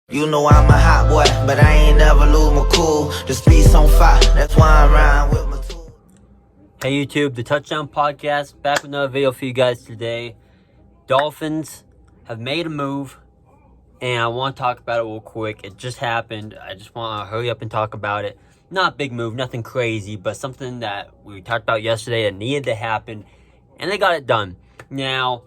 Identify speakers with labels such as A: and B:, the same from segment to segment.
A: You know I'm a hot boy, but I ain't never lose my cool. The speed's on fire, that's why I'm riding with my tool.
B: Hey YouTube, the Touchdown Podcast, back with another video for you guys today. Dolphins have made a move, and I want to talk about it real quick. It just happened. I just want to hurry up and talk about it. Not a big move, nothing crazy, but something that we talked about yesterday that needed to happen, and they got it done. Now,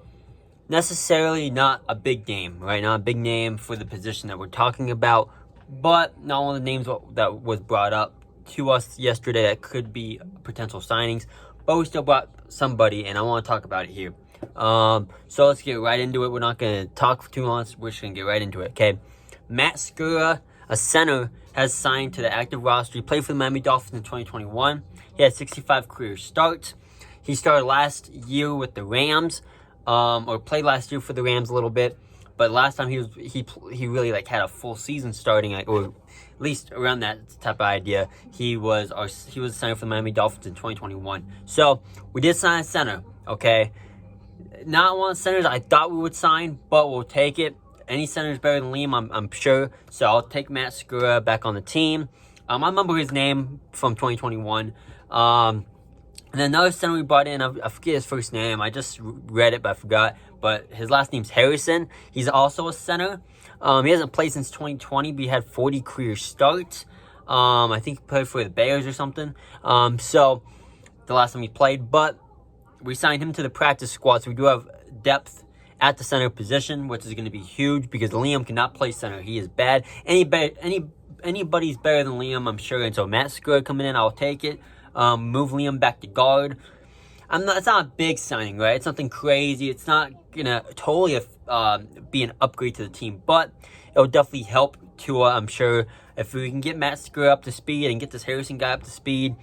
B: necessarily not a big name, right? Not a big name for the position that we're talking about, but not one of the names that was brought up to us yesterday that could be potential signings, but we still brought somebody, and I want to talk about it here. So let's get right into it. We're not going to talk for too long. We're just going to get right into it, okay? Matt Skura, a center, has signed to the active roster. He played for the Miami Dolphins in 2021. He had 65 career starts. He started last year with the Rams, or played last year for the Rams a little bit, but last time he really had a full season starting, or at least around that type of idea. He was a center for the Miami Dolphins in 2021. So we did sign a center, okay? Not one of the centers I thought we would sign, but we'll take it. Any center is better than Liam, I'm sure. So I'll take Matt Skura back on the team. I remember his name from 2021. And then another center we brought in, I forget his first name. I just read it, but I forgot. But his last name's Harrison. He's also a center. He hasn't played since 2020, but he had 40 career starts. I think he played for the Bears or something. So the last time he played, but we signed him to the practice squad, so we do have depth at the center position, which is going to be huge because Liam cannot play center. He is bad. Anybody's better than Liam, I'm sure. And so Matt Skura coming in, I'll take it. Move Liam back to guard. It's not a big signing, right? It's nothing crazy. It's not gonna totally be an upgrade to the team, but it'll definitely help Tua, I'm sure. If we can get Matt Skura up to speed and get this Harrison guy up to speed,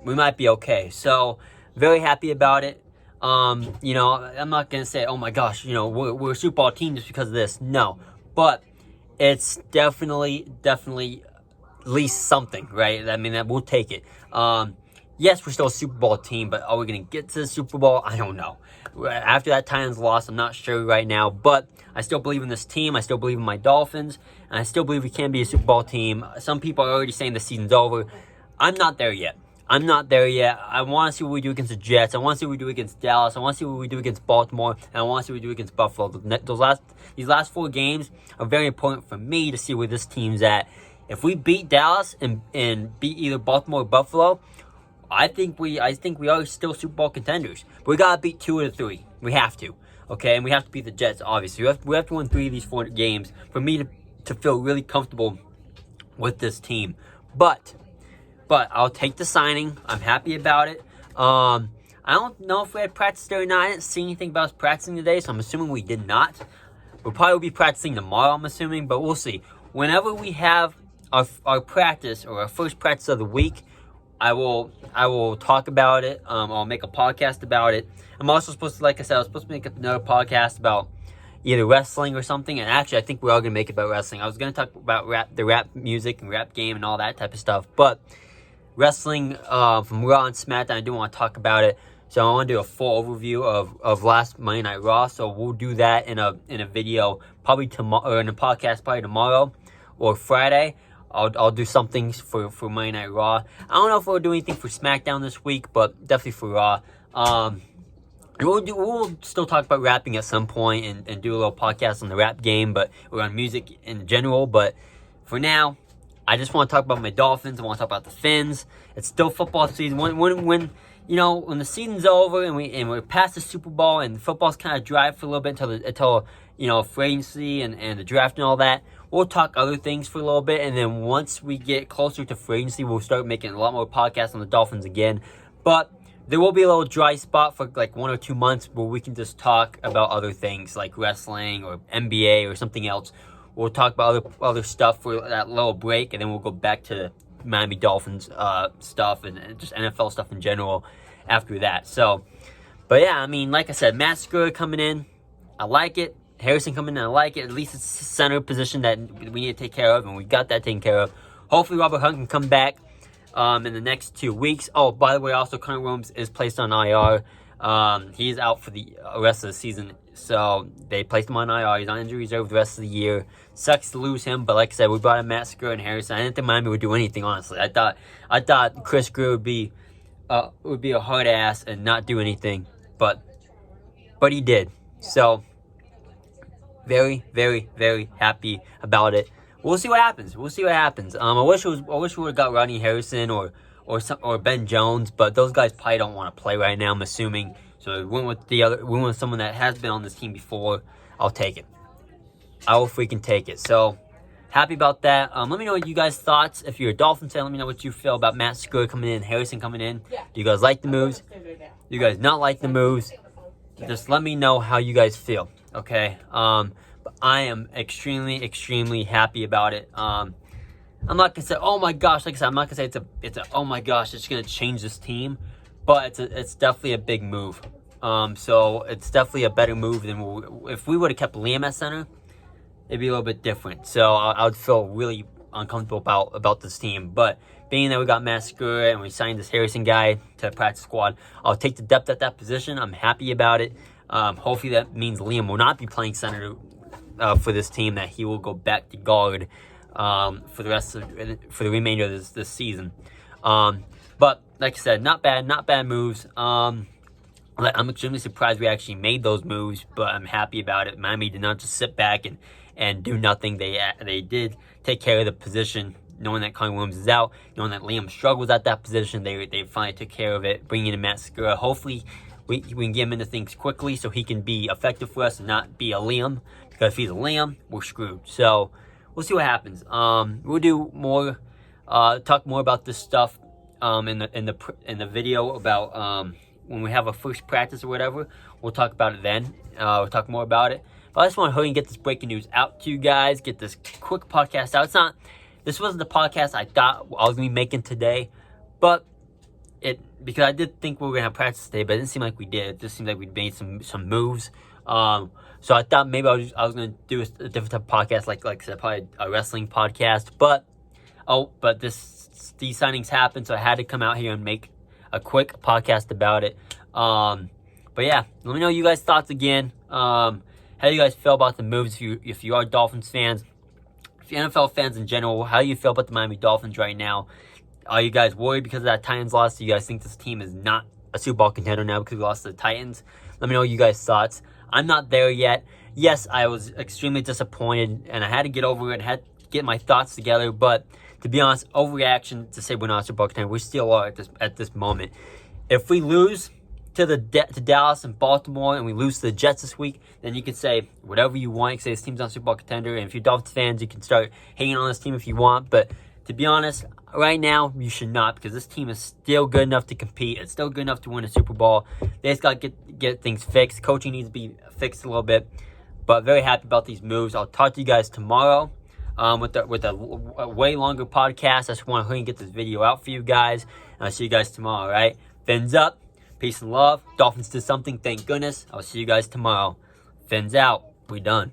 B: we might be okay. So very happy about it. I'm not gonna say, oh my gosh, we're a Super Bowl team just because of this. No, but it's definitely at least something, right? I mean, that we'll take it. Yes, we're still a Super Bowl team, but are we going to get to the Super Bowl? I don't know. After that Titans loss, I'm not sure right now, but I still believe in this team. I still believe in my Dolphins, and I still believe we can be a Super Bowl team. Some people are already saying the season's over. I'm not there yet. I want to see what we do against the Jets. I want to see what we do against Dallas. I want to see what we do against Baltimore. And I want to see what we do against Buffalo. These last 4 games are very important for me to see where this team's at. If we beat Dallas and beat either Baltimore or Buffalo, I think we are still Super Bowl contenders. But we gotta beat 2 of the 3. We have to, okay? And we have to beat the Jets, obviously. We have to win 3 of these 4 games for me to feel really comfortable with this team. But I'll take the signing. I'm happy about it. I don't know if we had practice there or not. I didn't see anything about us practicing today, so I'm assuming we did not. We'll probably be practicing tomorrow, I'm assuming, but we'll see. Whenever we have our practice, or our first practice of the week, I will talk about it. I'll make a podcast about it. I'm also supposed to, like I said, I was supposed to make another podcast about either wrestling or something. And actually, I think we're all going to make it about wrestling. I was going to talk about the rap music and rap game and all that type of stuff. But wrestling from Raw and SmackDown, I do want to talk about it. So I want to do a full overview of last Monday Night Raw. So we'll do that in a video probably tomorrow, or in a podcast probably tomorrow or Friday. I'll do something for Monday Night Raw. I don't know if we'll do anything for SmackDown this week, but definitely for Raw. We'll still talk about rapping at some point and do a little podcast on the rap game, or on music in general. But for now, I just want to talk about my Dolphins. I want to talk about the Fins. It's still football season. When the season's over and we're past the Super Bowl and football's kind of dry for a little bit until free agency and the draft and all that. We'll talk other things for a little bit, and then once we get closer to free agency, we'll start making a lot more podcasts on the Dolphins again. But there will be a little dry spot for 1 or 2 months where we can just talk about other things like wrestling or NBA or something else. We'll talk about other stuff for that little break, and then we'll go back to Miami Dolphins stuff and just NFL stuff in general after that. So, but yeah, I mean, like I said, Matt Skura coming in, I like it. Harrison coming in, I like it. At least it's a center position that we need to take care of, and we got that taken care of. Hopefully Robert Hunt can come back in the next 2 weeks. Oh, by the way, also Connor Williams is placed on IR. He's out for the rest of the season So they placed him on IR. He's on injury reserve the rest of the year. Sucks to lose him, but like I said, we brought in Matt Skura and Harrison. I didn't think Miami would do anything, honestly. I thought Chris Greer would be a hard ass and not do anything, but he did. So very, very, very happy about it. We'll see what happens. I wish we would have got Rodney Harrison or Ben Jones, but those guys probably don't want to play right now, I'm assuming. So we went with someone that has been on this team before. I'll take it. I will freaking take it. So happy about that. Let me know what you guys' thoughts. If you're a Dolphins fan, let me know what you feel about Matt Skura coming in, Harrison coming in. Do you guys like the moves? Do you guys not like the moves? Just let me know how you guys feel. Okay. But I am extremely, extremely happy about it. I'm not gonna say, oh my gosh, like I said, I'm not gonna say it's a oh my gosh, it's gonna change this team, but it's definitely a big move. So it's definitely a better move than if we would have kept Liam at center. It'd be a little bit different. So I would feel really uncomfortable about this team. But being that we got Matt Skura and we signed this Harrison guy to the practice squad, I'll take the depth at that position. I'm happy about it. Hopefully that means Liam will not be playing center for this team. That he will go back to guard for the remainder of this season. But like I said, not bad moves. I'm extremely surprised we actually made those moves, but I'm happy about it. Miami did not just sit back and do nothing. They did take care of the position, knowing that Connie Williams is out, knowing that Liam struggles at that position. They finally took care of it, bringing in Matt Skura. Hopefully we can get him into things quickly so he can be effective for us and not be a Liam, because if he's a Liam, we're screwed. So we'll see what happens. We'll do more, talk more about this stuff in the video about when we have a first practice or whatever. We'll talk about it then. We'll talk more about it. But I just want to hurry and get this breaking news out to you guys. Get this quick podcast out. This wasn't the podcast I thought I was going to be making today, but because I did think we were going to have practice today, but it didn't seem like we did. It just seemed like we made some moves. So I thought maybe I was going to do a different type of podcast, like I said, probably a wrestling podcast. But these signings happened, so I had to come out here and make a quick podcast about it. But yeah, let me know you guys' thoughts again. How do you guys feel about the moves? If you are Dolphins fans, if you're NFL fans in general, how do you feel about the Miami Dolphins right now? Are you guys worried because of that Titans loss? Do you guys think this team is not a Super Bowl contender now because we lost to the Titans? Let me know you guys' thoughts. I'm not there yet. Yes, I was extremely disappointed, and I had to get over it and had to get my thoughts together. But to be honest, overreaction to say we're not a Super Bowl contender. We still are at this moment. If we lose to Dallas and Baltimore and we lose to the Jets this week, then you can say whatever you want. You can say this team's not a Super Bowl contender. And if you're Dolphins fans, you can start hating on this team if you want. But to be honest, right now, you should not, because this team is still good enough to compete. It's still good enough to win a Super Bowl. They just got to get things fixed. Coaching needs to be fixed a little bit. But very happy about these moves. I'll talk to you guys tomorrow with a way longer podcast. I just want to hurry and get this video out for you guys. And I'll see you guys tomorrow, all right? Fins up. Peace and love. Dolphins did something, thank goodness. I'll see you guys tomorrow. Fins out. We done.